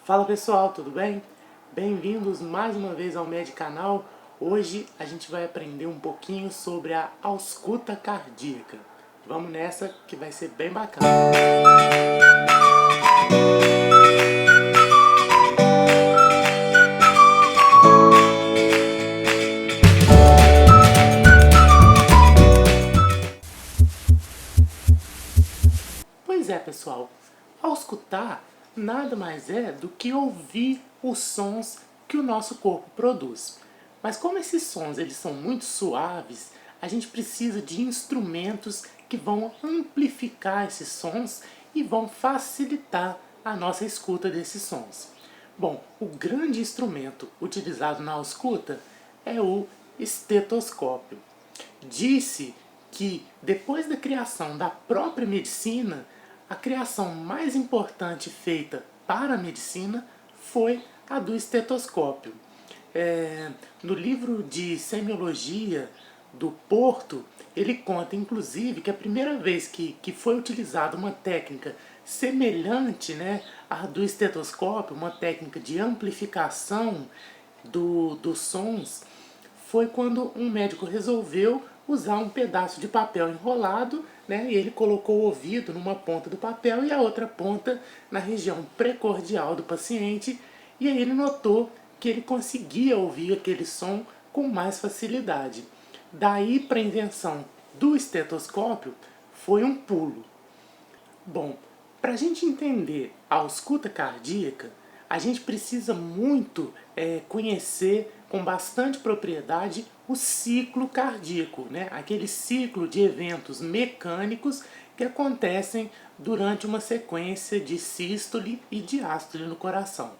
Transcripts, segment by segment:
Fala pessoal, tudo bem? Bem-vindos mais uma vez ao Medicanal. Hoje a gente vai aprender um pouquinho sobre a ausculta cardíaca. Vamos nessa que vai ser bem bacana. Pois é, pessoal, auscultar nada mais é do que ouvir os sons que o nosso corpo produz. Mas como esses sons eles são muito suaves, a gente precisa de instrumentos que vão amplificar esses sons e vão facilitar a nossa escuta desses sons. Bom, o grande instrumento utilizado na ausculta é o estetoscópio. Disse que depois da criação da própria medicina, a criação mais importante feita para a medicina foi a do estetoscópio. No livro de semiologia do Porto, ele conta inclusive que a primeira vez que foi utilizada uma técnica semelhante, né, à do estetoscópio, uma técnica de amplificação dos sons, foi quando um médico resolveu usar um pedaço de papel enrolado, né, e ele colocou o ouvido numa ponta do papel e a outra ponta na região precordial do paciente, e aí ele notou que ele conseguia ouvir aquele som com mais facilidade. Daí para a invenção do estetoscópio foi um pulo. Bom, para a gente entender a ausculta cardíaca, a gente precisa muito conhecer com bastante propriedade o ciclo cardíaco, né? Aquele ciclo de eventos mecânicos que acontecem durante uma sequência de sístole e diástole no coração.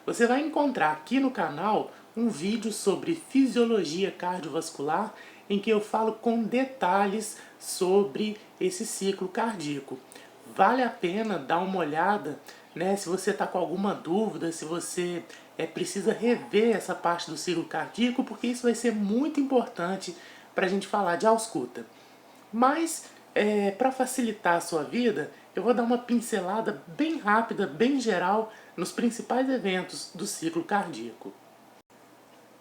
Você vai encontrar aqui no canal um vídeo sobre fisiologia cardiovascular em que eu falo com detalhes sobre esse ciclo cardíaco. Vale a pena dar uma olhada, né? Se você está com alguma dúvida, se você precisa rever essa parte do ciclo cardíaco, porque isso vai ser muito importante para a gente falar de ausculta. Mas, para facilitar a sua vida, eu vou dar uma pincelada bem rápida, bem geral, nos principais eventos do ciclo cardíaco.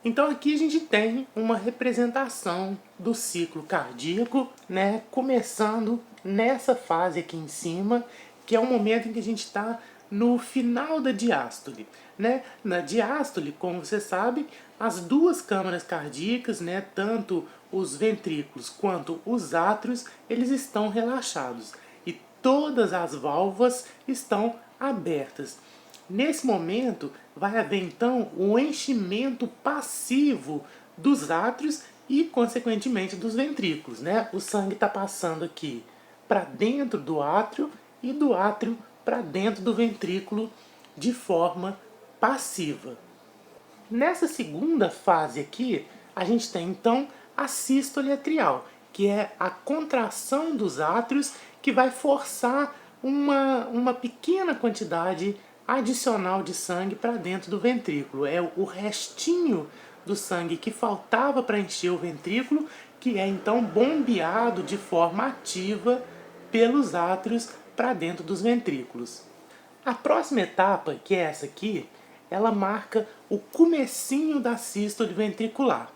Então aqui a gente tem uma representação do ciclo cardíaco, né, começando nessa fase aqui em cima, que é o momento em que a gente está no final da diástole. Né? Na diástole, como você sabe, as duas câmaras cardíacas, né, tanto os ventrículos quanto os átrios, eles estão relaxados e todas as válvulas estão abertas. Nesse momento, vai haver então o enchimento passivo dos átrios e, consequentemente, dos ventrículos. Né? O sangue está passando aqui para dentro do átrio e do átrio para dentro do ventrículo de forma passiva. Nessa segunda fase aqui, a gente tem então a sístole atrial, que é a contração dos átrios que vai forçar uma pequena quantidade adicional de sangue para dentro do ventrículo. É o restinho do sangue que faltava para encher o ventrículo, que é então bombeado de forma ativa pelos átrios para dentro dos ventrículos. A próxima etapa, que é essa aqui, ela marca o comecinho da sístole ventricular.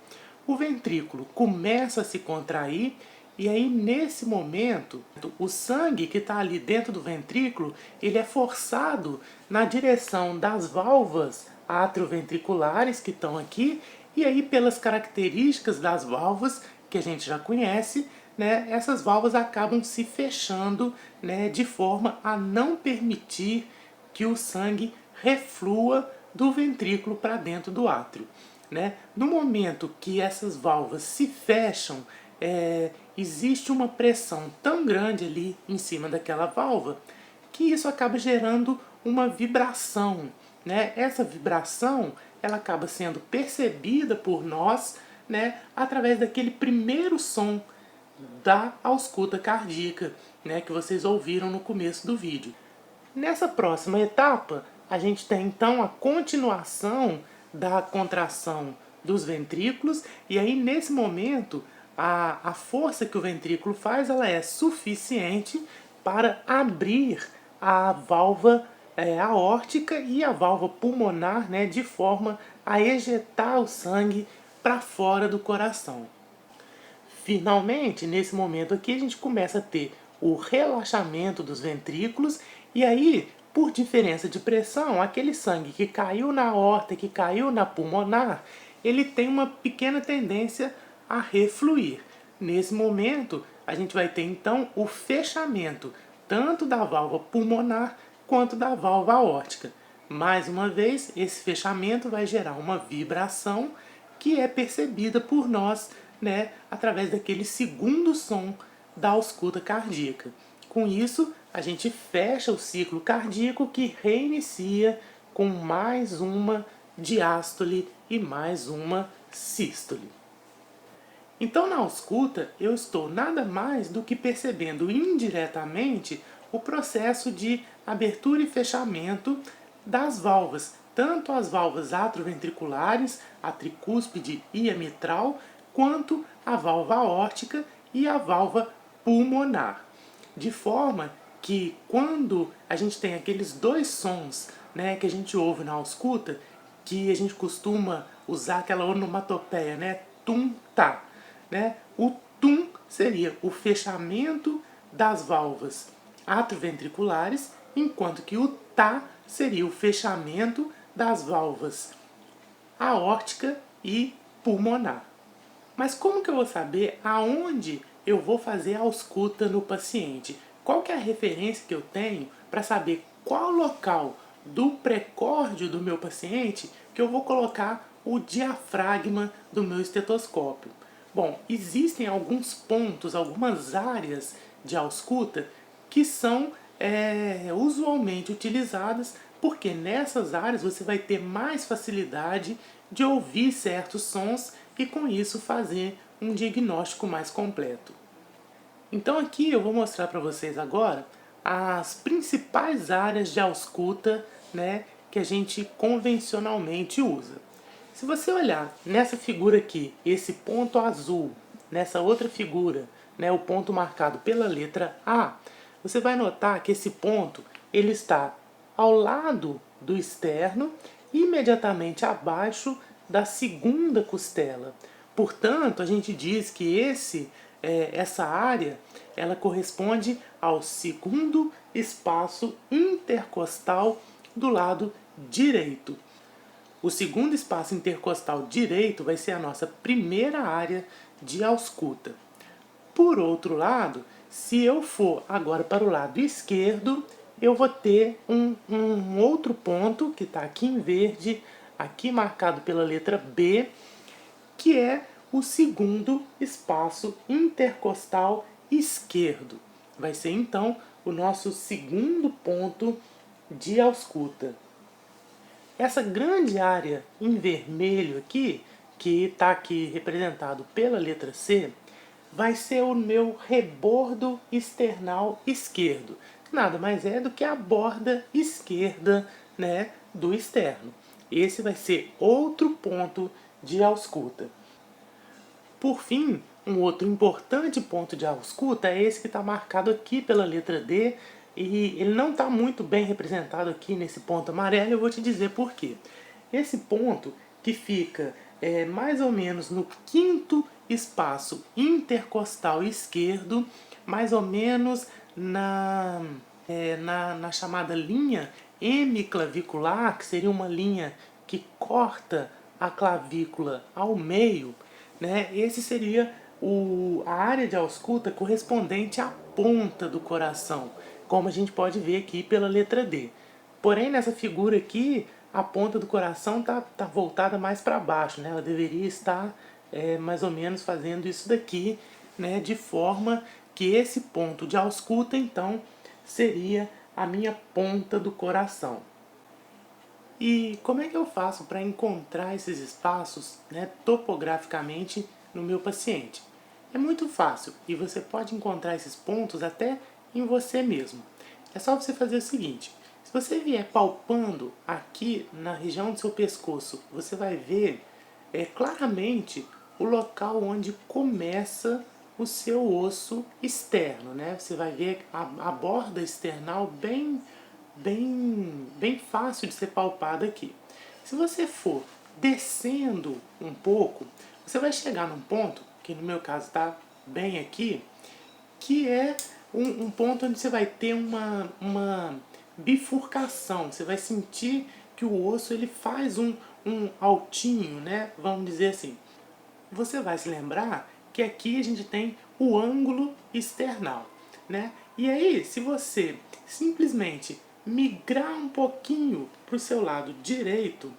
O ventrículo começa a se contrair e aí nesse momento o sangue que está ali dentro do ventrículo ele é forçado na direção das válvulas atrioventriculares que estão aqui, e aí pelas características das válvulas que a gente já conhece, né, essas válvulas acabam se fechando, né, de forma a não permitir que o sangue reflua do ventrículo para dentro do átrio. Né? No momento que essas válvulas se fecham, existe uma pressão tão grande ali em cima daquela válvula que isso acaba gerando uma vibração. Né? Essa vibração ela acaba sendo percebida por nós, né, através daquele primeiro som da ausculta cardíaca, né, que vocês ouviram no começo do vídeo. Nessa próxima etapa, a gente tem então a continuação da contração dos ventrículos, e aí nesse momento a força que o ventrículo faz ela é suficiente para abrir a válvula aórtica e a válvula pulmonar, né, de forma a ejetar o sangue para fora do coração. Finalmente, nesse momento aqui, a gente começa a ter o relaxamento dos ventrículos e aí, por diferença de pressão, aquele sangue que caiu na aorta, que caiu na pulmonar, ele tem uma pequena tendência a refluir. Nesse momento, a gente vai ter então o fechamento tanto da válvula pulmonar quanto da válvula aórtica. Mais uma vez, esse fechamento vai gerar uma vibração que é percebida por nós, né, através daquele segundo som da ausculta cardíaca. Com isso, a gente fecha o ciclo cardíaco que reinicia com mais uma diástole e mais uma sístole. Então, na ausculta, eu estou nada mais do que percebendo indiretamente o processo de abertura e fechamento das válvulas, tanto as válvulas atrioventriculares, a tricúspide e a mitral, quanto a válvula aórtica e a válvula pulmonar. De forma que quando a gente tem aqueles dois sons, né, que a gente ouve na ausculta, que a gente costuma usar aquela onomatopeia, né, tum-tá, né? O tum seria o fechamento das válvulas atrioventriculares, enquanto que o tá seria o fechamento das válvulas aórtica e pulmonar. Mas como que eu vou saber aonde eu vou fazer a ausculta no paciente? Qual que é a referência que eu tenho para saber qual local do precórdio do meu paciente que eu vou colocar o diafragma do meu estetoscópio? Bom, existem alguns pontos, algumas áreas de ausculta que são usualmente utilizadas, porque nessas áreas você vai ter mais facilidade de ouvir certos sons e com isso fazer um diagnóstico mais completo. Então aqui eu vou mostrar para vocês agora as principais áreas de ausculta, né, que a gente convencionalmente usa. Se você olhar nessa figura aqui, esse ponto azul, nessa outra figura, né, o ponto marcado pela letra A, você vai notar que esse ponto ele está ao lado do externo, imediatamente abaixo da segunda costela. Portanto, a gente diz que essa área ela corresponde ao segundo espaço intercostal do lado direito. O segundo espaço intercostal direito vai ser a nossa primeira área de ausculta. Por outro lado, se eu for agora para o lado esquerdo, eu vou ter um outro ponto que está aqui em verde, aqui marcado pela letra B, que é o segundo espaço intercostal esquerdo. Vai ser então o nosso segundo ponto de ausculta. Essa grande área em vermelho aqui, que está aqui representado pela letra C, vai ser o meu rebordo external esquerdo. Nada mais é do que a borda esquerda, né, do externo. Esse vai ser outro ponto de ausculta. Por fim, um outro importante ponto de ausculta é esse que está marcado aqui pela letra D, e ele não está muito bem representado aqui nesse ponto amarelo, eu vou te dizer por quê. Esse ponto que fica mais ou menos no quinto espaço intercostal esquerdo, mais ou menos na chamada linha hemiclavicular, que seria uma linha que corta a clavícula ao meio, né? Esse seria a área de ausculta correspondente à ponta do coração, como a gente pode ver aqui pela letra D. Porém, nessa figura aqui, a ponta do coração tá voltada mais para baixo, né? Ela deveria estar mais ou menos fazendo isso daqui, né? De forma que esse ponto de ausculta, então, seria a minha ponta do coração. E como é que eu faço para encontrar esses espaços, né, topograficamente no meu paciente? É muito fácil e você pode encontrar esses pontos até em você mesmo. É só você fazer o seguinte: se você vier palpando aqui na região do seu pescoço, você vai ver claramente o local onde começa o seu osso externo, né? Você vai ver a borda external bem bem fácil de ser palpado aqui. Se você for descendo um pouco, você vai chegar num ponto, que no meu caso está bem aqui, que é um ponto onde você vai ter uma bifurcação. Você vai sentir que o osso ele faz um altinho, né? Vamos dizer assim. Você vai se lembrar que aqui a gente tem o ângulo external, né? E aí, se você simplesmente migrar um pouquinho para o seu lado direito,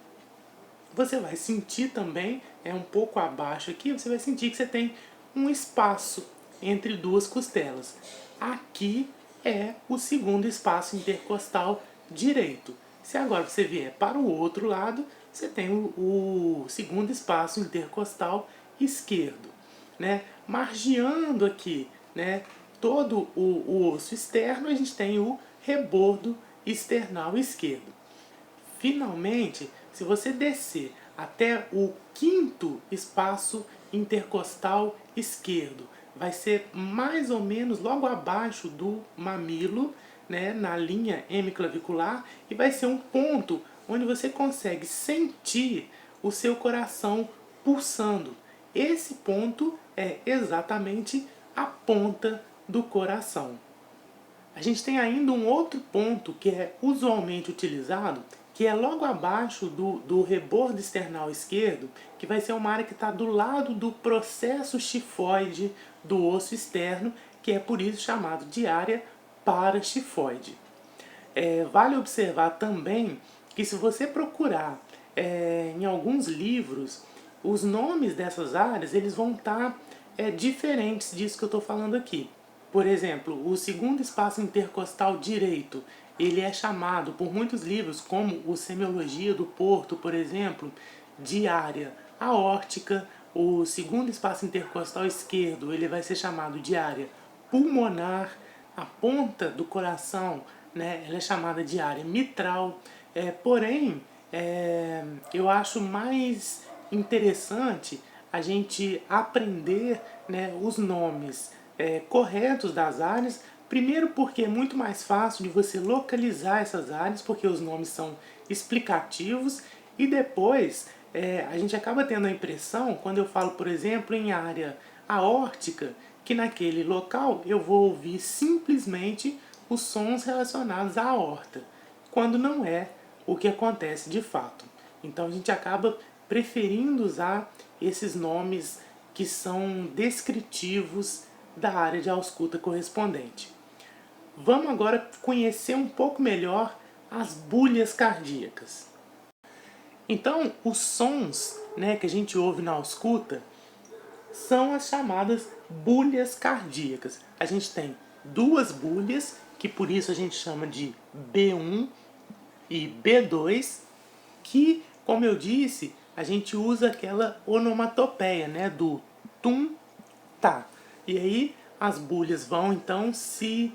você vai sentir também, um pouco abaixo aqui, você vai sentir que você tem um espaço entre duas costelas. Aqui é o segundo espaço intercostal direito. Se agora você vier para o outro lado, você tem o segundo espaço intercostal esquerdo, né? Margeando aqui, né, todo o osso externo, a gente tem o rebordo external esquerdo. Finalmente, se você descer até o quinto espaço intercostal esquerdo, vai ser mais ou menos logo abaixo do mamilo, né, na linha hemiclavicular, e vai ser um ponto onde você consegue sentir o seu coração pulsando. Esse ponto é exatamente a ponta do coração. A gente tem ainda um outro ponto que é usualmente utilizado, que é logo abaixo do rebordo external esquerdo, que vai ser uma área que está do lado do processo chifoide do osso externo, que é por isso chamado de área parachifoide. Vale observar também que se você procurar em alguns livros, os nomes dessas áreas eles vão estar diferentes disso que eu estou falando aqui. Por exemplo, o segundo espaço intercostal direito, ele é chamado por muitos livros, como o Semiologia do Porto, por exemplo, de área aórtica. O segundo espaço intercostal esquerdo, ele vai ser chamado de área pulmonar. A ponta do coração, né, ela é chamada de área mitral. Porém, eu acho mais interessante a gente aprender, né, os nomes corretos das áreas. Primeiro porque é muito mais fácil de você localizar essas áreas, porque os nomes são explicativos. E depois a gente acaba tendo a impressão, quando eu falo, por exemplo, em área aórtica, que naquele local eu vou ouvir simplesmente os sons relacionados à aorta, quando não é o que acontece de fato. Então a gente acaba preferindo usar esses nomes que são descritivos da área de ausculta correspondente. Vamos agora conhecer um pouco melhor as bulhas cardíacas. Então, os sons, né, que a gente ouve na ausculta são as chamadas bulhas cardíacas. A gente tem duas bulhas, que por isso a gente chama de B1 e B2, que, como eu disse, a gente usa aquela onomatopeia, né, do tum, tá. E aí as bulhas vão então se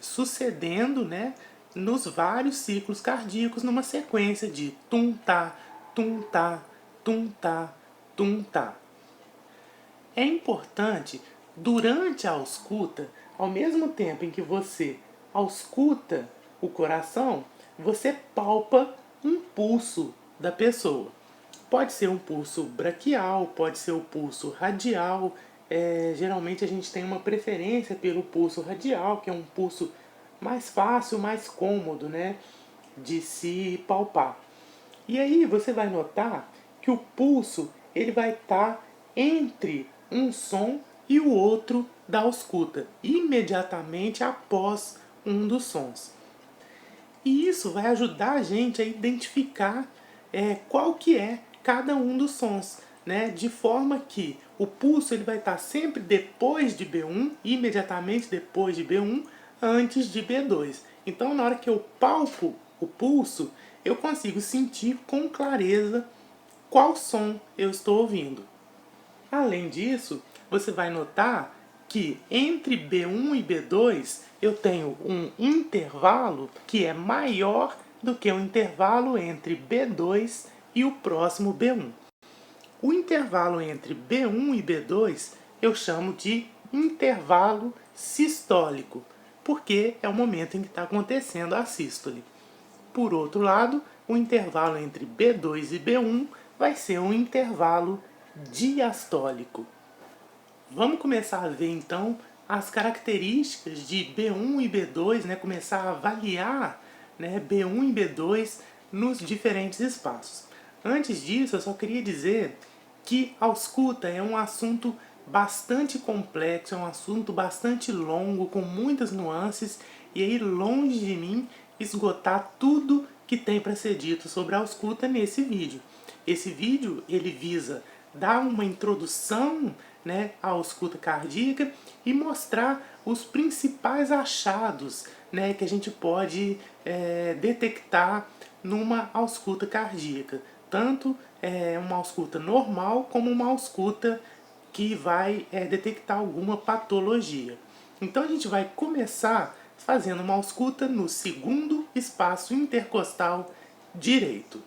sucedendo, né, nos vários ciclos cardíacos numa sequência de tum-tá, tum-tá, tum-tá, tum-tá. É importante, durante a ausculta, ao mesmo tempo em que você ausculta o coração, você palpa um pulso da pessoa. Pode ser um pulso braquial, pode ser o pulso radial. Geralmente a gente tem uma preferência pelo pulso radial, que é um pulso mais fácil, mais cômodo, né, de se palpar. E aí você vai notar que o pulso ele vai estar entre um som e o outro da ausculta, imediatamente após um dos sons. E isso vai ajudar a gente a identificar qual que é cada um dos sons, né? De forma que o pulso ele vai estar sempre depois de B1, imediatamente depois de B1, antes de B2. Então, na hora que eu palpo o pulso, eu consigo sentir com clareza qual som eu estou ouvindo. Além disso, você vai notar que entre B1 e B2 eu tenho um intervalo que é maior do que o intervalo entre B2 e o próximo B1. O intervalo entre B1 e B2 eu chamo de intervalo sistólico, porque é o momento em que está acontecendo a sístole. Por outro lado, o intervalo entre B2 e B1 vai ser um intervalo diastólico. Vamos começar a ver então as características de B1 e B2, né? Começar a avaliar, né, B1 e B2 nos diferentes espaços. Antes disso, eu só queria dizer que a ausculta é um assunto bastante complexo, é um assunto bastante longo, com muitas nuances, e aí longe de mim esgotar tudo que tem para ser dito sobre a ausculta nesse vídeo. Esse vídeo ele visa dar uma introdução, né, à ausculta cardíaca e mostrar os principais achados, né, que a gente pode detectar numa ausculta cardíaca. Tanto uma ausculta normal como uma ausculta que vai detectar alguma patologia. Então a gente vai começar fazendo uma ausculta no segundo espaço intercostal direito.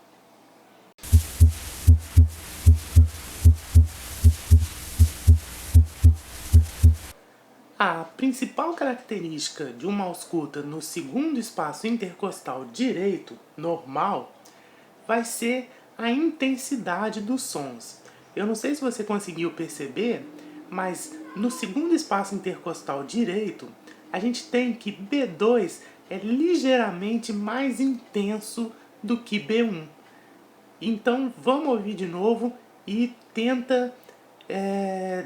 A principal característica de uma ausculta no segundo espaço intercostal direito, normal, vai ser a intensidade dos sons. Eu não sei se você conseguiu perceber, mas no segundo espaço intercostal direito, a gente tem que B2 é ligeiramente mais intenso do que B1. Então vamos ouvir de novo e tenta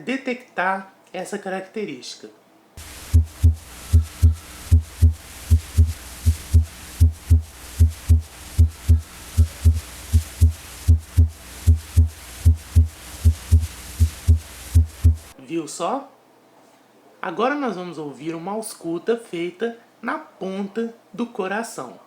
detectar essa característica. Viu só? Agora nós vamos ouvir uma ausculta feita na ponta do coração.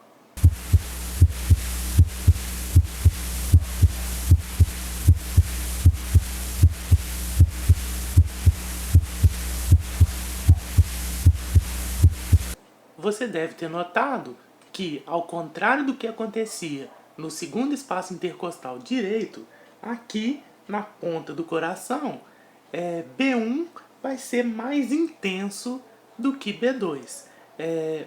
Você deve ter notado que, ao contrário do que acontecia no segundo espaço intercostal direito, aqui na ponta do coração, B1 vai ser mais intenso do que B2.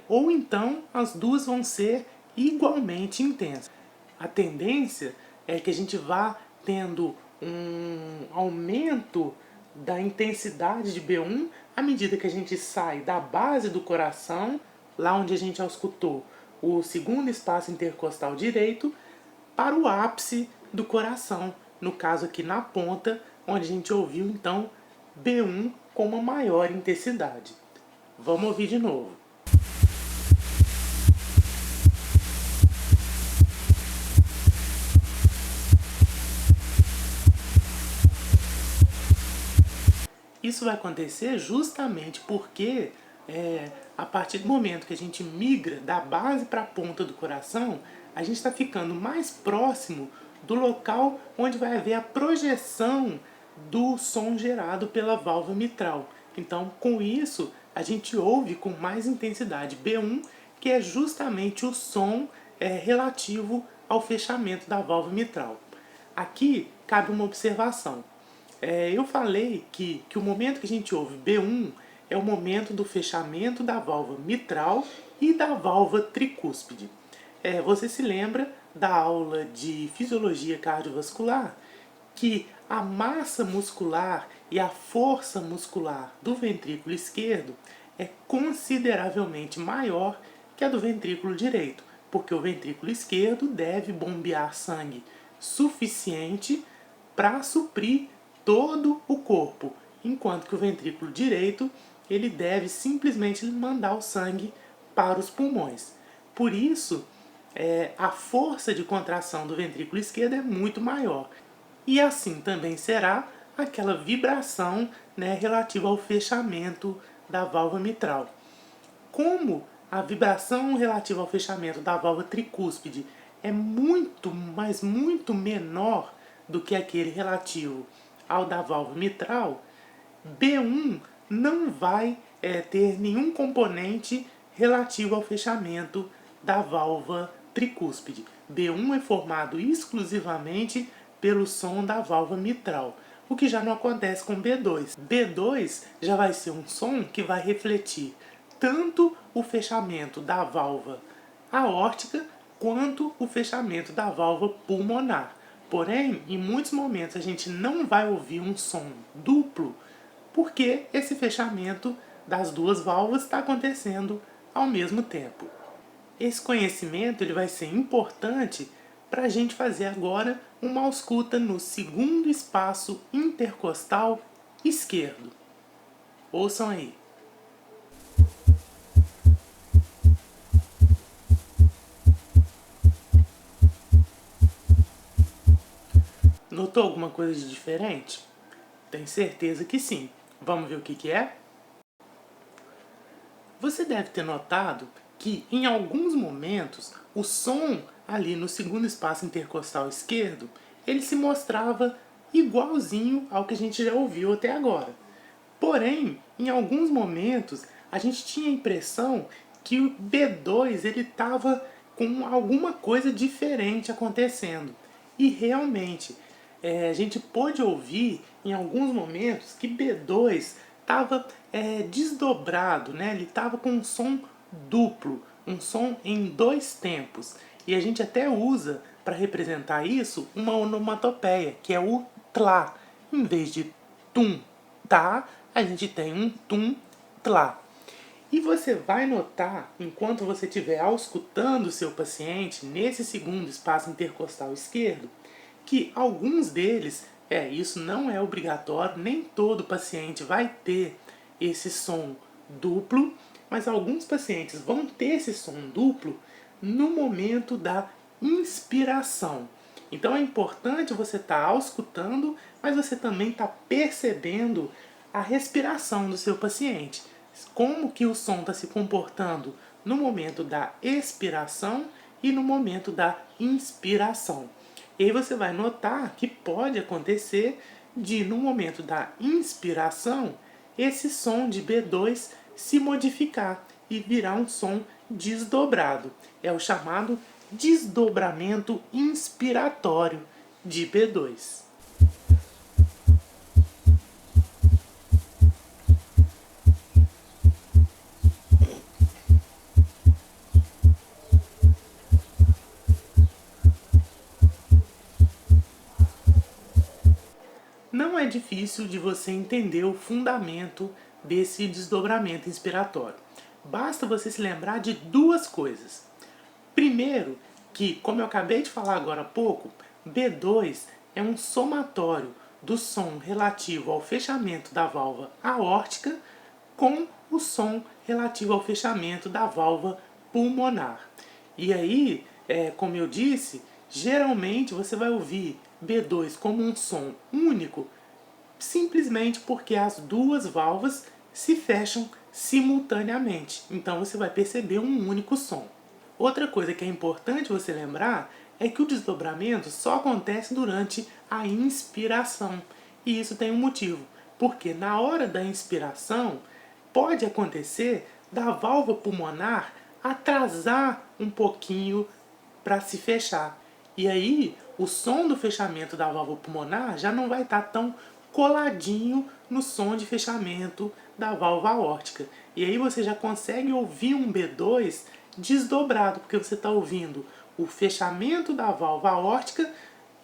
Ou então as duas vão ser igualmente intensas. A tendência é que a gente vá tendo um aumento da intensidade de B1 à medida que a gente sai da base do coração, lá onde a gente auscultou o segundo espaço intercostal direito, para o ápice do coração, no caso aqui na ponta, onde a gente ouviu então B1 com uma maior intensidade. Vamos ouvir de novo. Isso vai acontecer justamente porque a partir do momento que a gente migra da base para a ponta do coração, a gente está ficando mais próximo do local onde vai haver a projeção do som gerado pela válvula mitral. Então, com isso, a gente ouve com mais intensidade B1, que é justamente o som relativo ao fechamento da válvula mitral. Aqui cabe uma observação. Eu falei que o momento que a gente ouve B1 é o momento do fechamento da válvula mitral e da válvula tricúspide. Você se lembra da aula de fisiologia cardiovascular que a massa muscular e a força muscular do ventrículo esquerdo é consideravelmente maior que a do ventrículo direito, porque o ventrículo esquerdo deve bombear sangue suficiente para suprir todo o corpo, enquanto que o ventrículo direito ele deve simplesmente mandar o sangue para os pulmões. Por isso, a força de contração do ventrículo esquerdo é muito maior. E assim também será aquela vibração, né, relativa ao fechamento da válvula mitral. Como a vibração relativa ao fechamento da válvula tricúspide é muito, mas muito menor do que aquele relativo ao da válvula mitral, B1 não vai ter nenhum componente relativo ao fechamento da válvula tricúspide. B1 é formado exclusivamente pelo som da válvula mitral, o que já não acontece com B2. B2 já vai ser um som que vai refletir tanto o fechamento da válvula aórtica quanto o fechamento da válvula pulmonar. Porém, em muitos momentos a gente não vai ouvir um som duplo porque esse fechamento das duas válvulas está acontecendo ao mesmo tempo. Esse conhecimento ele vai ser importante para a gente fazer agora uma ausculta no segundo espaço intercostal esquerdo. Ouçam aí. Notou alguma coisa de diferente? Tenho certeza que sim. Vamos ver o que é? Você deve ter notado que em alguns momentos o som ali no segundo espaço intercostal esquerdo ele se mostrava igualzinho ao que a gente já ouviu até agora. Porém, em alguns momentos a gente tinha a impressão que o B2 ele estava com alguma coisa diferente acontecendo. E realmente, a gente pôde ouvir em alguns momentos que B2 estava desdobrado, né? Ele estava com um som duplo, um som em dois tempos. E a gente até usa para representar isso uma onomatopeia, que é o tlá. Em vez de tum, tá, a gente tem um tum, tlá. E você vai notar, enquanto você estiver auscultando o seu paciente nesse segundo espaço intercostal esquerdo, que alguns deles, isso não é obrigatório, nem todo paciente vai ter esse som duplo, mas alguns pacientes vão ter esse som duplo no momento da inspiração. Então é importante você estar auscultando, mas você também está percebendo a respiração do seu paciente. Como que o som está se comportando no momento da expiração e no momento da inspiração. E aí você vai notar que pode acontecer de, no momento da inspiração, esse som de B2 se modificar e virar um som desdobrado. É o chamado desdobramento inspiratório de B2. Não é difícil de você entender o fundamento desse desdobramento inspiratório. Basta você se lembrar de duas coisas. Primeiro, que, como eu acabei de falar agora há pouco, B2 é um somatório do som relativo ao fechamento da válvula aórtica com o som relativo ao fechamento da válvula pulmonar. E aí, como eu disse, geralmente você vai ouvir B2 como um som único, simplesmente porque as duas válvulas se fecham simultaneamente. Então você vai perceber um único som. Outra coisa que é importante você lembrar é que o desdobramento só acontece durante a inspiração. E isso tem um motivo, porque na hora da inspiração pode acontecer da válvula pulmonar atrasar um pouquinho para se fechar. E aí o som do fechamento da válvula pulmonar já não vai estar tão coladinho no som de fechamento da válvula aórtica. E aí você já consegue ouvir um B2 desdobrado, porque você está ouvindo o fechamento da válvula aórtica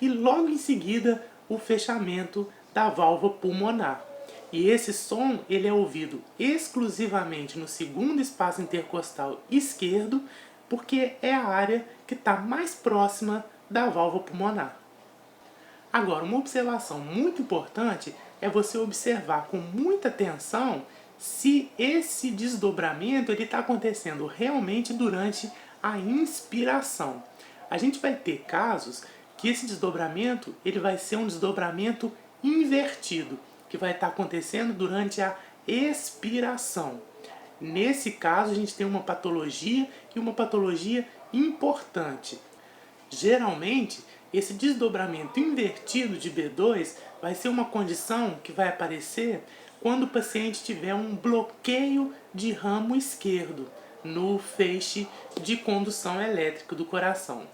e logo em seguida o fechamento da válvula pulmonar. E esse som ele é ouvido exclusivamente no segundo espaço intercostal esquerdo, porque é a área que está mais próxima da válvula pulmonar. Agora, uma observação muito importante é você observar com muita atenção se esse desdobramento está acontecendo realmente durante a inspiração. A gente vai ter casos que esse desdobramento ele vai ser um desdobramento invertido, que vai estar acontecendo durante a expiração. Nesse caso, a gente tem uma patologia e uma patologia importante. Geralmente, esse desdobramento invertido de B2 vai ser uma condição que vai aparecer quando o paciente tiver um bloqueio de ramo esquerdo no feixe de condução elétrica do coração.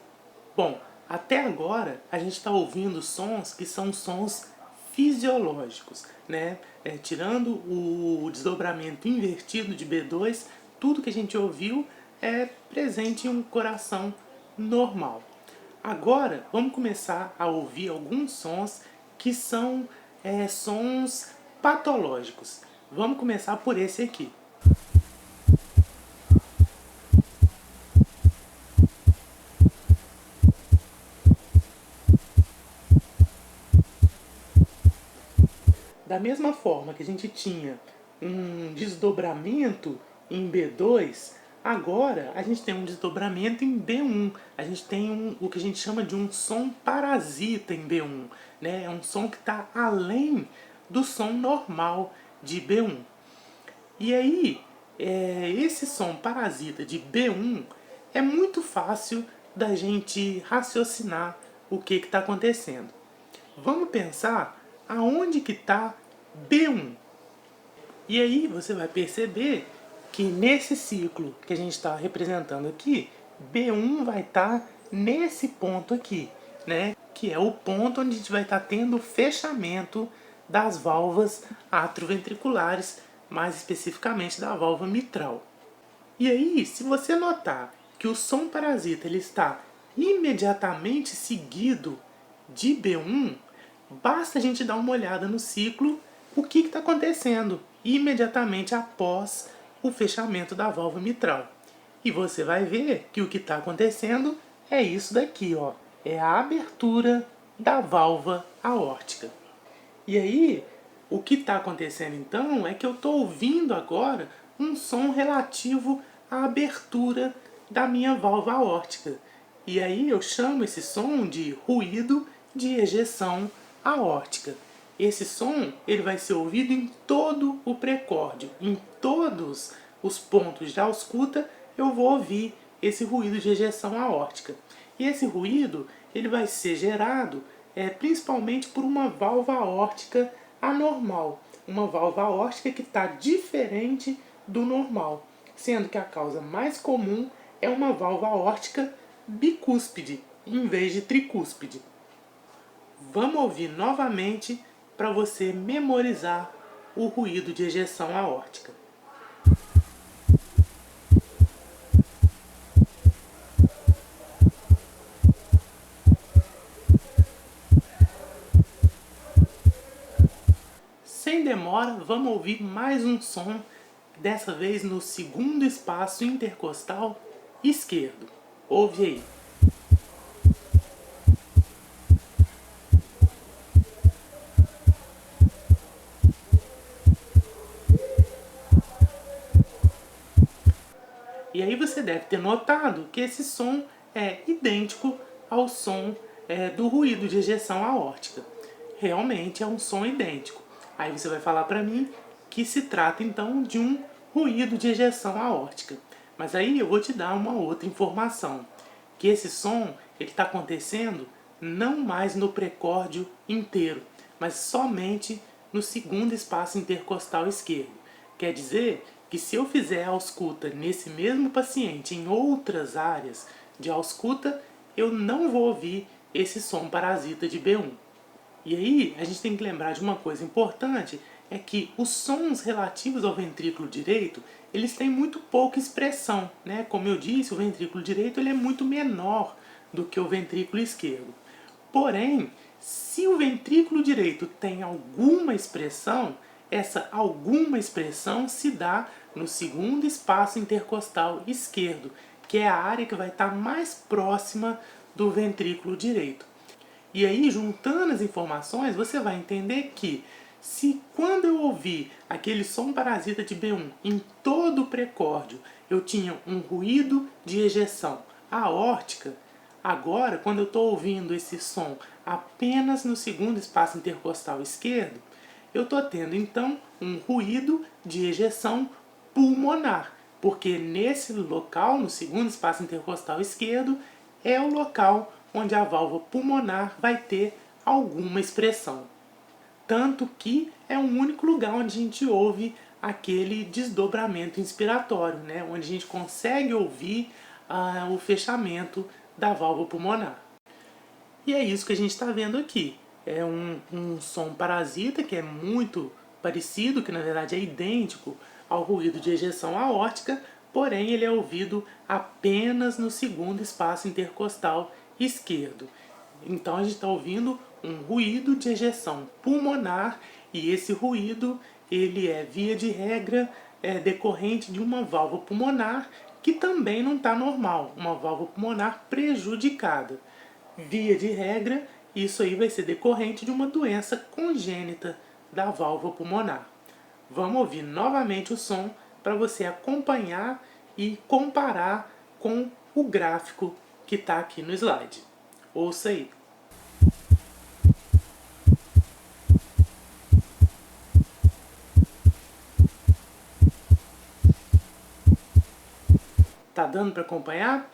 Bom, até agora a gente está ouvindo sons que são sons fisiológicos, né? Tirando o desdobramento invertido de B2, tudo que a gente ouviu é presente em um coração normal. Agora, vamos começar a ouvir alguns sons que são sons patológicos. Vamos começar por esse aqui. Da mesma forma que a gente tinha um desdobramento em B2, agora a gente tem um desdobramento em B1. A gente tem o que a gente chama de um som parasita em B1. Né? É um som que está além do som normal de B1. E aí, esse som parasita de B1 é muito fácil da gente raciocinar o que está acontecendo. Vamos pensar aonde que está B1. E aí você vai perceber que nesse ciclo que a gente está representando aqui, B1 vai estar nesse ponto aqui, né? Que é o ponto onde a gente vai estar tendo o fechamento das válvulas atrioventriculares, mais especificamente da válvula mitral. E aí, se você notar que o som parasita ele está imediatamente seguido de B1, basta a gente dar uma olhada no ciclo, o que está acontecendo imediatamente após o fechamento da válvula mitral. E você vai ver que o que está acontecendo é isso daqui, ó, é a abertura da válvula aórtica. E aí, o que está acontecendo então é que eu estou ouvindo agora um som relativo à abertura da minha válvula aórtica. E aí eu chamo esse som de ruído de ejeção aórtica. Esse som ele vai ser ouvido em todo o precórdio, em todos os pontos da ausculta eu vou ouvir esse ruído de ejeção aórtica. E esse ruído ele vai ser gerado principalmente por uma válvula aórtica anormal, uma válvula aórtica que está diferente do normal, sendo que a causa mais comum é uma válvula aórtica bicúspide, em vez de tricúspide. Vamos ouvir novamente para você memorizar o ruído de ejeção aórtica. Sem demora, vamos ouvir mais um som, dessa vez no segundo espaço intercostal esquerdo. Ouve aí. E aí você deve ter notado que esse som é idêntico ao som do ruído de ejeção aórtica. Realmente é um som idêntico. Aí você vai falar para mim que se trata então de um ruído de ejeção aórtica. Mas aí eu vou te dar uma outra informação, que esse som ele está acontecendo não mais no precórdio inteiro, mas somente no segundo espaço intercostal esquerdo. Quer dizer que se eu fizer a ausculta nesse mesmo paciente em outras áreas de ausculta, eu não vou ouvir esse som parasita de B1. E aí a gente tem que lembrar de uma coisa importante, é que os sons relativos ao ventrículo direito, eles têm muito pouca expressão, né? Como eu disse, o ventrículo direito ele é muito menor do que o ventrículo esquerdo. Porém, se o ventrículo direito tem alguma expressão, essa alguma expressão se dá no segundo espaço intercostal esquerdo, que é a área que vai estar mais próxima do ventrículo direito. E aí, juntando as informações, você vai entender que se quando eu ouvi aquele som parasita de B1 em todo o precórdio, eu tinha um ruído de ejeção aórtica, agora, quando eu estou ouvindo esse som apenas no segundo espaço intercostal esquerdo, eu estou tendo então um ruído de ejeção pulmonar, porque nesse local, no segundo espaço intercostal esquerdo, é o local onde a válvula pulmonar vai ter alguma expressão. Tanto que é o único lugar onde a gente ouve aquele desdobramento inspiratório, né? Onde a gente consegue ouvir o fechamento da válvula pulmonar. E é isso que a gente está vendo aqui. É um som parasita que é muito parecido, que na verdade é idêntico ao ruído de ejeção aórtica, porém ele é ouvido apenas no segundo espaço intercostal esquerdo. Então a gente está ouvindo um ruído de ejeção pulmonar, e esse ruído ele é, via de regra, decorrente de uma válvula pulmonar que também não está normal, uma válvula pulmonar prejudicada. Via de regra, isso aí vai ser decorrente de uma doença congênita da válvula pulmonar. Vamos ouvir novamente o som para você acompanhar e comparar com o gráfico que está aqui no slide. Ouça aí. Tá dando para acompanhar?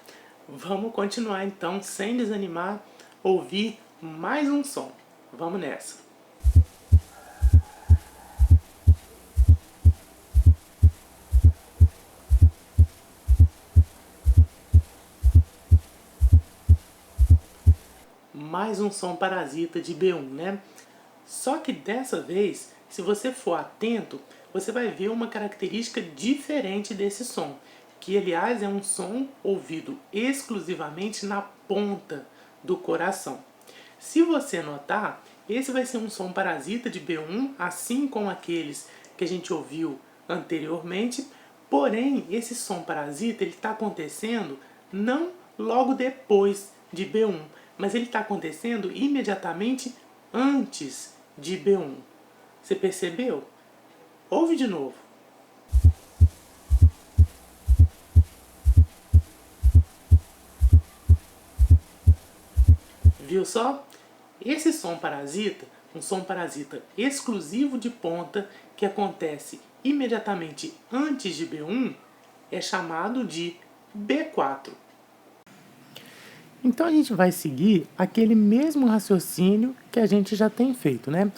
Vamos continuar então, sem desanimar, ouvir mais um som. Vamos nessa. Mais um som parasita de B1, né? Só que dessa vez, se você for atento, você vai ver uma característica diferente desse som, que aliás é um som ouvido exclusivamente na ponta do coração. Se você notar, esse vai ser um som parasita de B1, assim como aqueles que a gente ouviu anteriormente, porém esse som parasita está acontecendo não logo depois de B1, mas ele está acontecendo imediatamente antes de B1. Você percebeu? Ouve de novo. Viu só? Esse som parasita, um som parasita exclusivo de ponta, que acontece imediatamente antes de B1, é chamado de B4. Então a gente vai seguir aquele mesmo raciocínio que a gente já tem feito, né?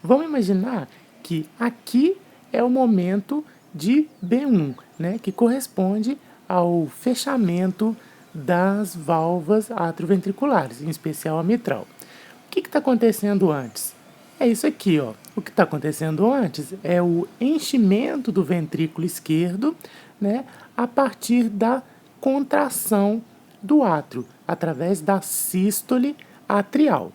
Vamos imaginar que aqui é o momento de B1, né? Que corresponde ao fechamento das válvulas atrioventriculares, em especial a mitral. O que está acontecendo antes? É isso aqui, ó. O que está acontecendo antes é o enchimento do ventrículo esquerdo, né? A partir da contração do átrio, através da sístole atrial.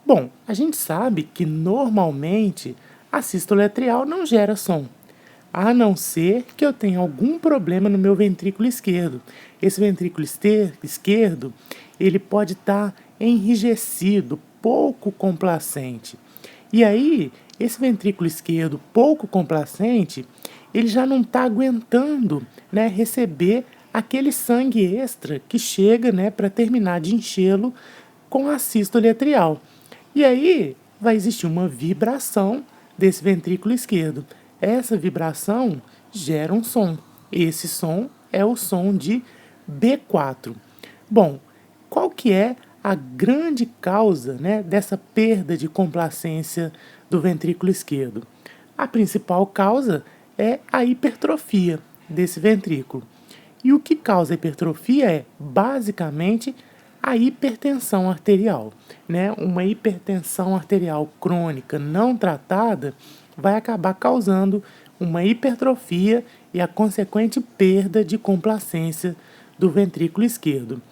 Bom, a gente sabe que normalmente a sístole atrial não gera som, a não ser que eu tenha algum problema no meu ventrículo esquerdo. Esse ventrículo esquerdo, ele pode estar enrijecido, pouco complacente. E aí, esse ventrículo esquerdo pouco complacente, ele já não está aguentando, né, receber aquele sangue extra que chega, né, para terminar de enchê-lo com a sístole atrial. E aí vai existir uma vibração desse ventrículo esquerdo. Essa vibração gera um som. Esse som é o som de B4. Bom, qual que é a grande causa, né, dessa perda de complacência do ventrículo esquerdo? A principal causa é a hipertrofia desse ventrículo. E o que causa hipertrofia é, basicamente, a hipertensão arterial, né? Uma hipertensão arterial crônica não tratada vai acabar causando uma hipertrofia e a consequente perda de complacência do ventrículo esquerdo.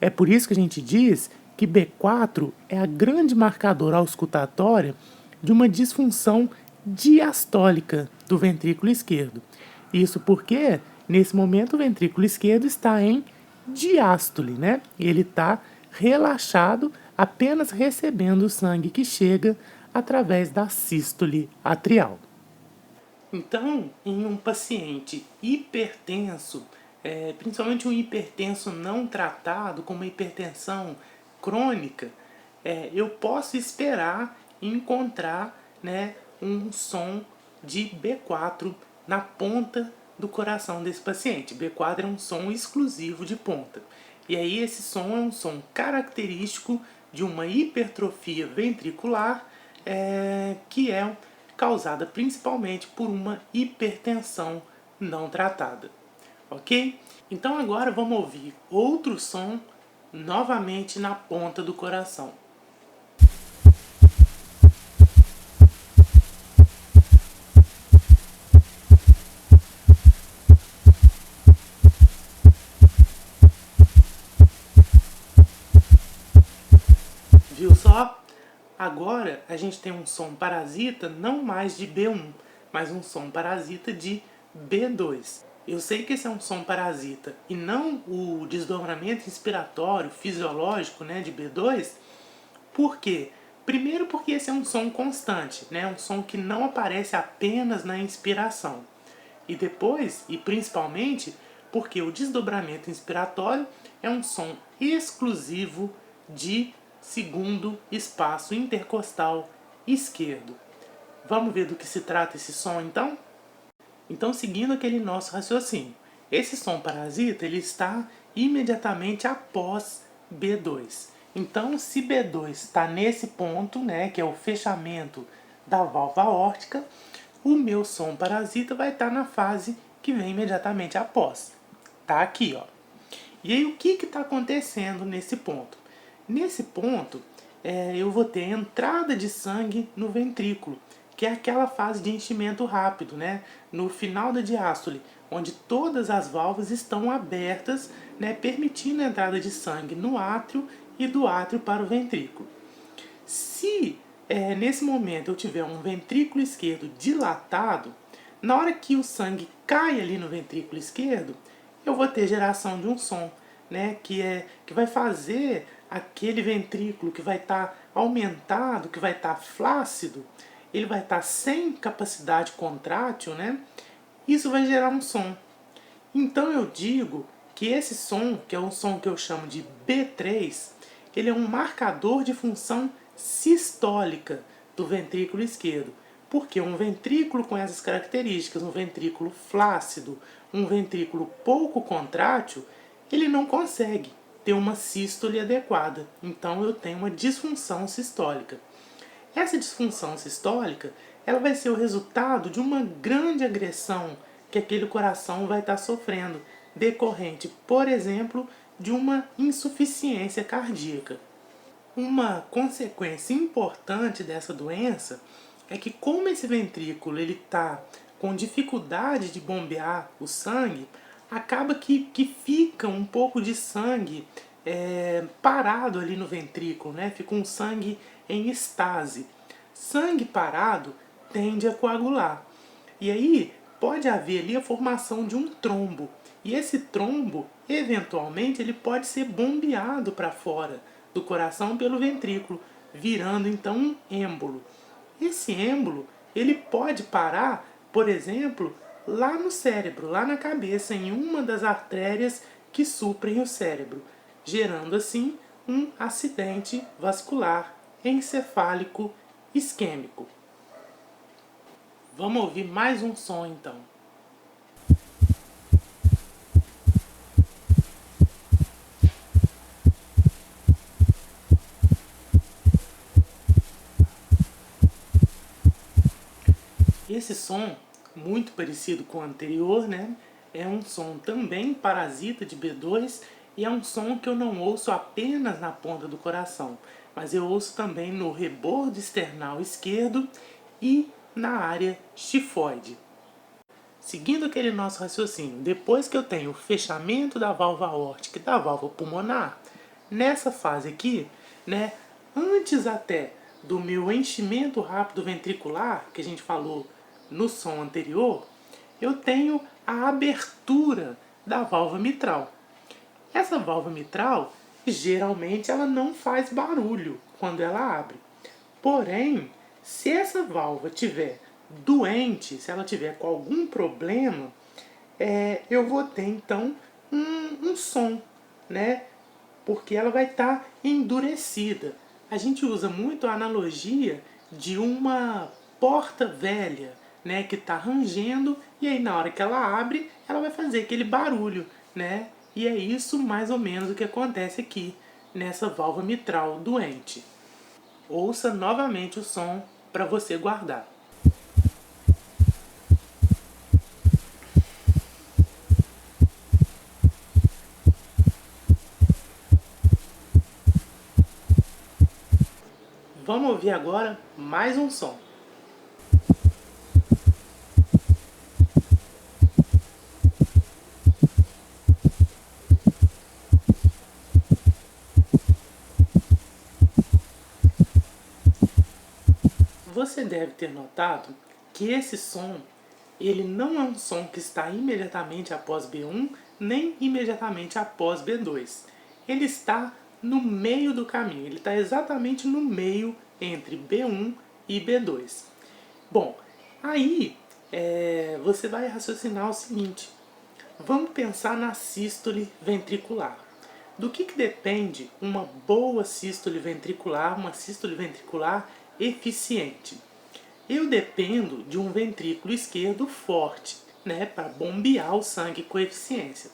É por isso que a gente diz que B4 é a grande marcadora auscultatória de uma disfunção diastólica do ventrículo esquerdo. Isso porque, nesse momento, o ventrículo esquerdo está em diástole, né? Ele está relaxado, apenas recebendo o sangue que chega através da sístole atrial. Então, em um paciente hipertenso, principalmente um hipertenso não tratado, com uma hipertensão crônica, eu posso esperar encontrar, né, um som de B4 na ponta do coração desse paciente. B4 é um som exclusivo de ponta. E aí esse som é um som característico de uma hipertrofia ventricular, que é causada principalmente por uma hipertensão não tratada. Ok? Então agora vamos ouvir outro som novamente na ponta do coração. Viu só? Agora a gente tem um som parasita não mais de B1, mas um som parasita de B2. Eu sei que esse é um som parasita e não o desdobramento inspiratório fisiológico, né, de B2. Por quê? Primeiro porque esse é um som constante, né, um som que não aparece apenas na inspiração. E depois, e principalmente, porque o desdobramento inspiratório é um som exclusivo de segundo espaço intercostal esquerdo. Vamos ver do que se trata esse som então? Então, seguindo aquele nosso raciocínio, esse som parasita ele está imediatamente após B2. Então, se B2 está nesse ponto, né, que é o fechamento da válvula aórtica, o meu som parasita vai estar na fase que vem imediatamente após. Tá aqui, ó. E aí, o que está acontecendo nesse ponto? Nesse ponto, eu vou ter entrada de sangue no ventrículo, que é aquela fase de enchimento rápido, né? No final da diástole, onde todas as válvulas estão abertas, né? Permitindo a entrada de sangue no átrio e do átrio para o ventrículo. Se nesse momento eu tiver um ventrículo esquerdo dilatado, na hora que o sangue cai ali no ventrículo esquerdo, eu vou ter geração de um som, né, que vai fazer aquele ventrículo que vai estar aumentado, que vai estar flácido, ele vai estar sem capacidade contrátil, né? Isso vai gerar um som. Então eu digo que esse som, que é um som que eu chamo de B3, ele é um marcador de função sistólica do ventrículo esquerdo. Porque um ventrículo com essas características, um ventrículo flácido, um ventrículo pouco contrátil, ele não consegue ter uma sístole adequada. Então eu tenho uma disfunção sistólica. Essa disfunção sistólica ela vai ser o resultado de uma grande agressão que aquele coração vai estar sofrendo, decorrente, por exemplo, de uma insuficiência cardíaca. Uma consequência importante dessa doença é que, como esse ventrículo está com dificuldade de bombear o sangue, acaba que fica um pouco de sangue parado ali no ventrículo, né? Fica um sangue em estase. Sangue parado tende a coagular. E aí pode haver ali a formação de um trombo. E esse trombo, eventualmente, ele pode ser bombeado para fora do coração pelo ventrículo, virando então um êmbolo. Esse êmbolo, ele pode parar, por exemplo, lá no cérebro, lá na cabeça, em uma das artérias que suprem o cérebro, gerando assim um acidente vascular encefálico isquêmico. Vamos ouvir mais um som então. Esse som, muito parecido com o anterior, né? É um som também parasita de B2 e é um som que eu não ouço apenas na ponta do coração, mas eu ouço também no rebordo external esquerdo e na área tifoide. Seguindo aquele nosso raciocínio, depois que eu tenho o fechamento da válvula aórtica e da válvula pulmonar, nessa fase aqui, né, antes até do meu enchimento rápido ventricular, que a gente falou no som anterior, eu tenho a abertura da válvula mitral. Essa válvula mitral, geralmente, ela não faz barulho quando ela abre. Porém, se essa válvula tiver doente, se ela tiver com algum problema, eu vou ter então um som, né? Porque ela vai estar endurecida. A gente usa muito a analogia de uma porta velha, né, que está rangendo e aí na hora que ela abre, ela vai fazer aquele barulho, né? E é isso mais ou menos o que acontece aqui nessa válvula mitral doente. Ouça novamente o som para você guardar. Vamos ouvir agora mais um som. Você deve ter notado que esse som, ele não é um som que está imediatamente após B1, nem imediatamente após B2. Ele está no meio do caminho, ele está exatamente no meio entre B1 e B2. Bom, aí você vai raciocinar o seguinte: vamos pensar na sístole ventricular. Do que depende uma boa sístole ventricular, uma sístole ventricular eficiente? Eu dependo de um ventrículo esquerdo forte, né, para bombear o sangue com eficiência.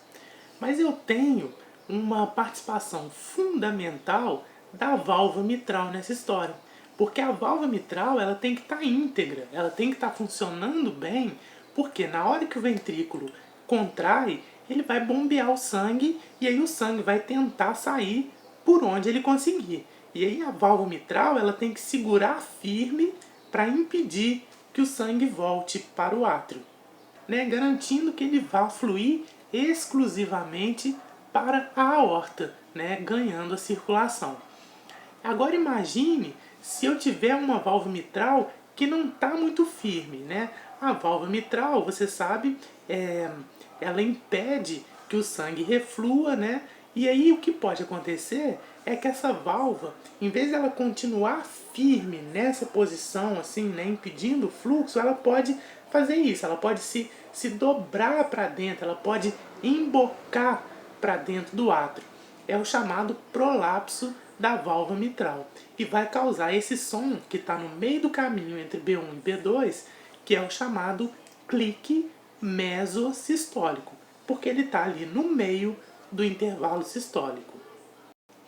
Mas eu tenho uma participação fundamental da válvula mitral nessa história. Porque a válvula mitral ela tem que estar íntegra, ela tem que estar funcionando bem, porque na hora que o ventrículo contrai, ele vai bombear o sangue e aí o sangue vai tentar sair por onde ele conseguir. E aí a válvula mitral ela tem que segurar firme para impedir que o sangue volte para o átrio, né, garantindo que ele vá fluir exclusivamente para a aorta, né, ganhando a circulação. Agora imagine se eu tiver uma válvula mitral que não está muito firme, né? A válvula mitral, você sabe, ela impede que o sangue reflua, né? E aí o que pode acontecer é que essa válvula, em vez dela continuar firme nessa posição, assim, né, impedindo o fluxo, ela pode fazer isso, ela pode se dobrar para dentro, ela pode embocar para dentro do átrio. É o chamado prolapso da válvula mitral e vai causar esse som que está no meio do caminho entre B1 e B2, que é o chamado clique mesosistólico, porque ele está ali no meio do intervalo sistólico.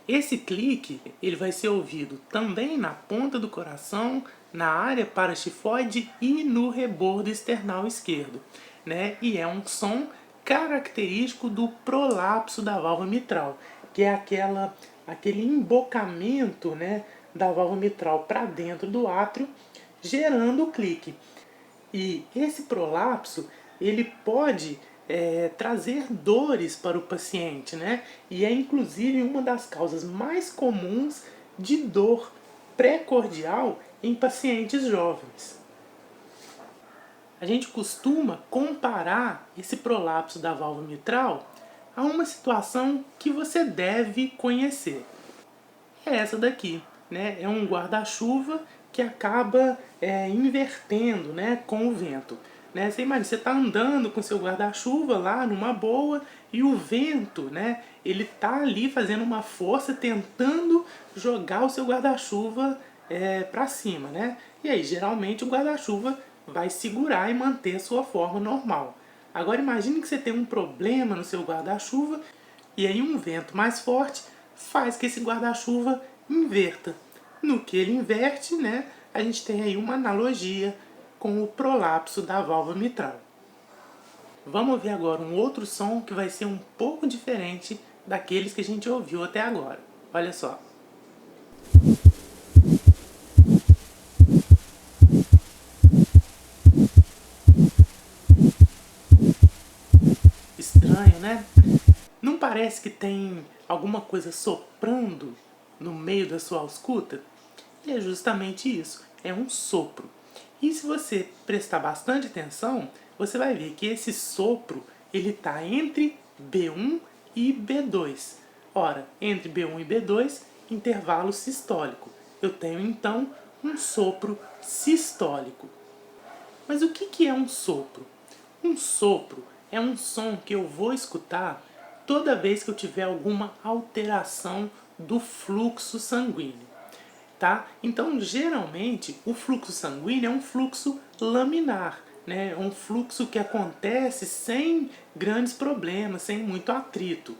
Esse clique ele vai ser ouvido também na ponta do coração, na área paraxifoide e no rebordo external esquerdo, né? E é um som característico do prolapso da válvula mitral, que é aquele embocamento, né, da válvula mitral para dentro do átrio, gerando o clique. E esse prolapso ele pode trazer dores para o paciente, né? E é inclusive uma das causas mais comuns de dor pré-cordial em pacientes jovens. A gente costuma comparar esse prolapso da válvula mitral a uma situação que você deve conhecer. É essa daqui, né? É um guarda-chuva que acaba invertendo, né, com o vento. Né? Você imagina, você está andando com seu guarda-chuva lá numa boa e o vento, né, ele tá ali fazendo uma força tentando jogar o seu guarda-chuva para cima, né? E aí geralmente o guarda-chuva vai segurar e manter a sua forma normal. Agora imagine que você tem um problema no seu guarda-chuva e aí um vento mais forte faz que esse guarda-chuva inverta. No que ele inverte, né, a gente tem aí uma analogia com o prolapso da válvula mitral. Vamos ver agora um outro som que vai ser um pouco diferente daqueles que a gente ouviu até agora. Olha só. Estranho, né? Não parece que tem alguma coisa soprando no meio da sua ausculta? E é justamente isso, é um sopro. E se você prestar bastante atenção, você vai ver que esse sopro ele está entre B1 e B2. Ora, entre B1 e B2, intervalo sistólico. Eu tenho então um sopro sistólico. Mas o que é um sopro? Um sopro é um som que eu vou escutar toda vez que eu tiver alguma alteração do fluxo sanguíneo. Tá? Então, geralmente, o fluxo sanguíneo é um fluxo laminar, né? É um fluxo que acontece sem grandes problemas, sem muito atrito.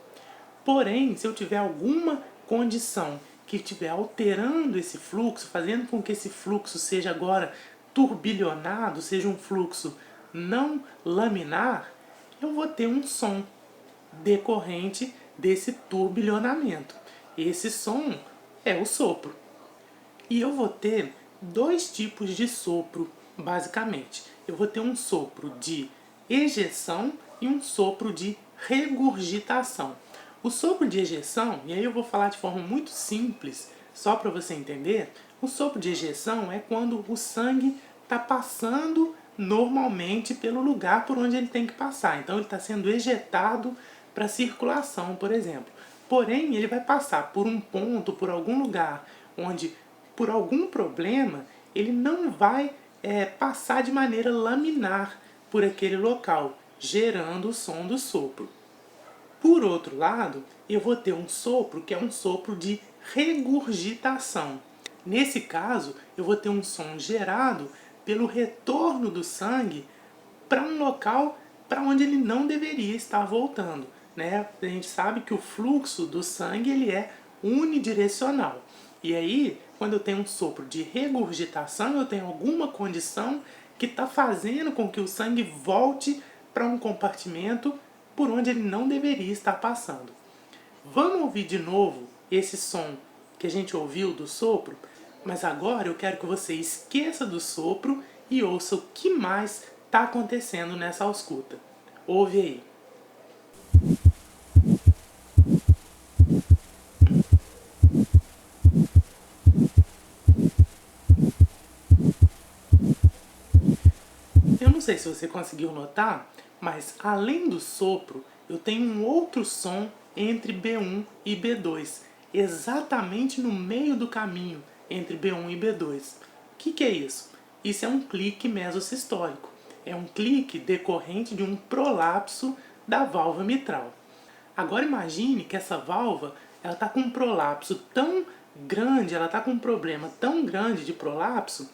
Porém, se eu tiver alguma condição que estiver alterando esse fluxo, fazendo com que esse fluxo seja agora turbilhonado, seja um fluxo não laminar, eu vou ter um som decorrente desse turbilhonamento. Esse som é o sopro. E eu vou ter dois tipos de sopro, basicamente. Eu vou ter um sopro de ejeção e um sopro de regurgitação. O sopro de ejeção, e aí eu vou falar de forma muito simples Só para você entender, o sopro de ejeção é quando o sangue está passando normalmente pelo lugar por onde ele tem que passar. Então ele está sendo ejetado para circulação, por exemplo. Porém, ele vai passar por um ponto, por algum lugar, onde, por algum problema, ele não vai passar de maneira laminar por aquele local, gerando o som do sopro. Por outro lado, eu vou ter um sopro que é um sopro de regurgitação. Nesse caso, eu vou ter um som gerado pelo retorno do sangue para um local para onde ele não deveria estar voltando, né? A gente sabe que o fluxo do sangue ele é unidirecional. E aí, quando eu tenho um sopro de regurgitação, eu tenho alguma condição que está fazendo com que o sangue volte para um compartimento por onde ele não deveria estar passando. Vamos ouvir de novo esse som que a gente ouviu do sopro, mas agora eu quero que você esqueça do sopro e ouça o que mais está acontecendo nessa ausculta. Ouve aí. Eu não sei se você conseguiu notar, mas além do sopro, eu tenho um outro som entre B1 e B2, exatamente no meio do caminho entre B1 e B2. O que é isso? Isso é um clique mesosistólico. É um clique decorrente de um prolapso da válvula mitral. Agora imagine que essa válvula está com um prolapso tão grande, ela está com um problema tão grande de prolapso,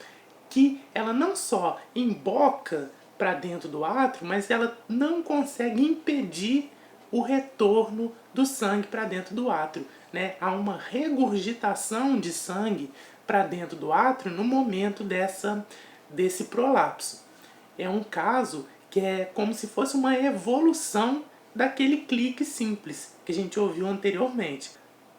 que ela não só emboca para dentro do átrio, mas ela não consegue impedir o retorno do sangue para dentro do átrio, né? Há uma regurgitação de sangue para dentro do átrio no momento desse prolapso. É um caso que é como se fosse uma evolução daquele clique simples que a gente ouviu anteriormente.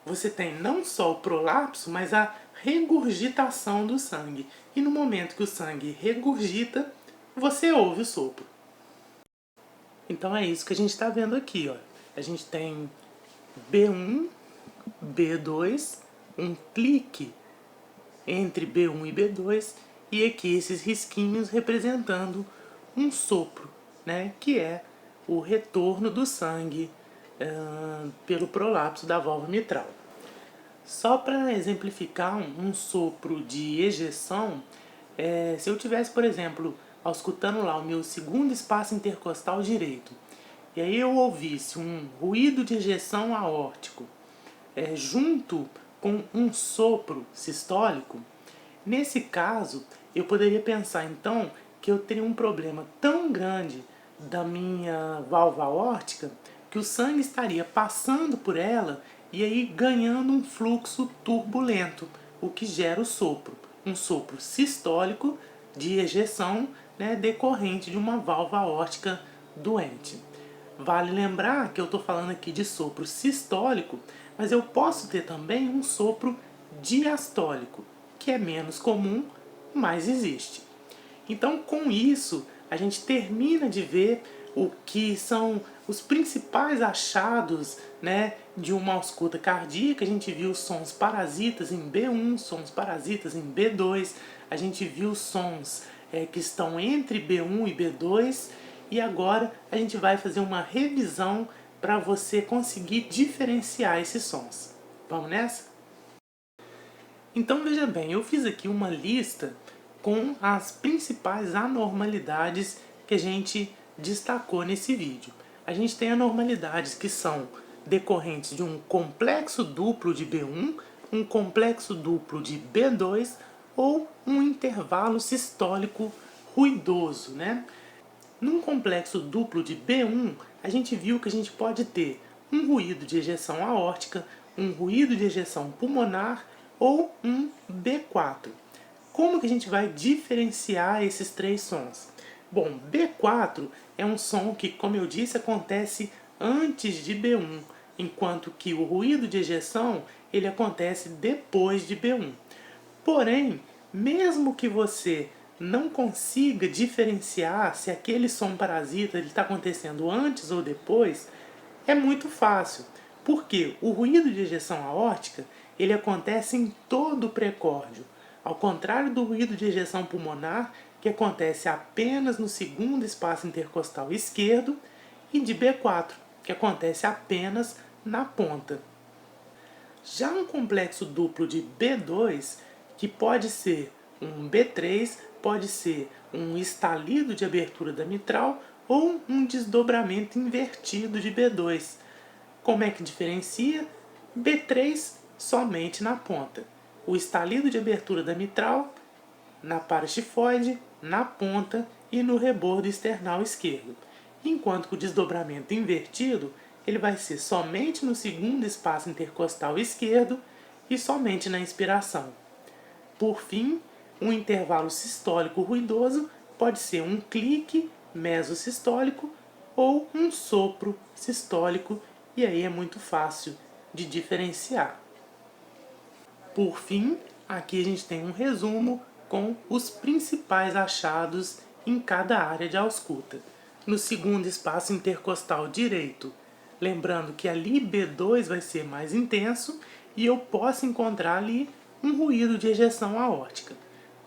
Você tem não só o prolapso, mas a regurgitação do sangue. E no momento que o sangue regurgita, você ouve o sopro. Então é isso que a gente está vendo aqui. Ó. A gente tem B1, B2, um clique entre B1 e B2, e aqui esses risquinhos representando um sopro, né, que é o retorno do sangue pelo prolapso da válvula mitral. Só para exemplificar um sopro de ejeção, se eu tivesse, por exemplo, auscultando lá o meu segundo espaço intercostal direito, e aí eu ouvisse um ruído de ejeção aórtico junto com um sopro sistólico, nesse caso eu poderia pensar então que eu teria um problema tão grande da minha válvula aórtica que o sangue estaria passando por ela e aí ganhando um fluxo turbulento, o que gera o sopro. Um sopro sistólico de ejeção, né, decorrente de uma válvula aórtica doente. Vale lembrar que eu estou falando aqui de sopro sistólico, mas eu posso ter também um sopro diastólico, que é menos comum, mas existe. Então, com isso, a gente termina de ver o que são os principais achados, né, de uma ausculta cardíaca. A gente viu sons parasitas em B1, sons parasitas em B2, a gente viu sons que estão entre B1 e B2, e agora a gente vai fazer uma revisão para você conseguir diferenciar esses sons. Vamos nessa? Então veja bem, eu fiz aqui uma lista com as principais anormalidades que a gente destacou nesse vídeo. A gente tem anormalidades que são decorrentes de um complexo duplo de B1, um complexo duplo de B2 ou um intervalo sistólico ruidoso, né? Num complexo duplo de B1, a gente viu que a gente pode ter um ruído de ejeção aórtica, um ruído de ejeção pulmonar ou um B4. Como que a gente vai diferenciar esses três sons? Bom, B4 é um som que, como eu disse, acontece antes de B1, enquanto que o ruído de ejeção ele acontece depois de B1. Porém, mesmo que você não consiga diferenciar se aquele som parasita está acontecendo antes ou depois, é muito fácil, porque o ruído de ejeção aórtica ele acontece em todo o precórdio, ao contrário do ruído de ejeção pulmonar, que acontece apenas no segundo espaço intercostal esquerdo, e de B4, que acontece apenas na ponta. Já um complexo duplo de B2, que pode ser um B3, pode ser um estalido de abertura da mitral ou um desdobramento invertido de B2. Como é que diferencia? B3 somente na ponta. O estalido de abertura da mitral na paraxifoide, na ponta e no rebordo external esquerdo. Enquanto que o desdobramento invertido ele vai ser somente no segundo espaço intercostal esquerdo e somente na inspiração. Por fim, um intervalo sistólico ruidoso pode ser um clique mesosistólico ou um sopro sistólico, e aí é muito fácil de diferenciar. Por fim, aqui a gente tem um resumo com os principais achados em cada área de ausculta. No segundo espaço intercostal direito, lembrando que ali B2 vai ser mais intenso e eu posso encontrar ali um ruído de ejeção aórtica.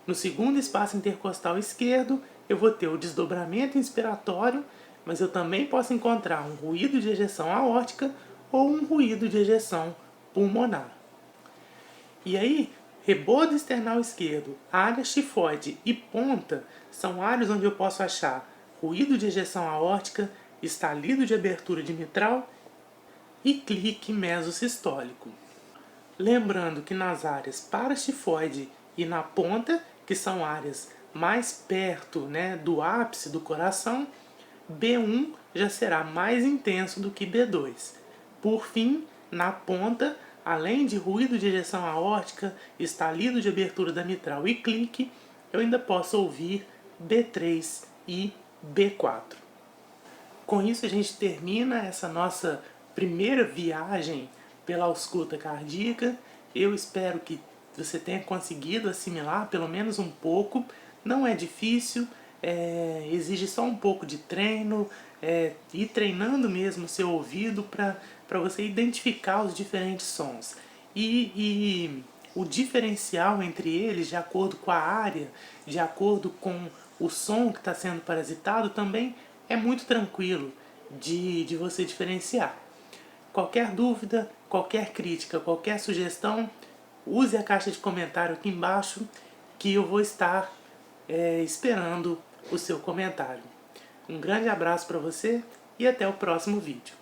No segundo espaço intercostal esquerdo, eu vou ter o desdobramento inspiratório, mas eu também posso encontrar um ruído de ejeção aórtica ou um ruído de ejeção pulmonar. E aí, rebordo external esquerdo, área xifoide e ponta são áreas onde eu posso achar ruído de ejeção aórtica, estalido de abertura de mitral e clique mesosistólico. Lembrando que nas áreas paraxifoide e na ponta, que são áreas mais perto, do ápice do coração, B1 já será mais intenso do que B2. Por fim, na ponta, além de ruído de ejeção aórtica, estalido de abertura da mitral e clique, eu ainda posso ouvir B3 e B4. Com isso a gente termina essa nossa primeira viagem pela ausculta cardíaca. Eu espero que você tenha conseguido assimilar pelo menos um pouco. Não é difícil, exige só um pouco de treino, ir treinando mesmo o seu ouvido para você identificar os diferentes sons. E o diferencial entre eles, de acordo com a área, de acordo com o som que está sendo parasitado, também é muito tranquilo de você diferenciar. Qualquer dúvida, qualquer crítica, qualquer sugestão, use a caixa de comentário aqui embaixo que eu vou estar esperando o seu comentário. Um grande abraço para você e até o próximo vídeo.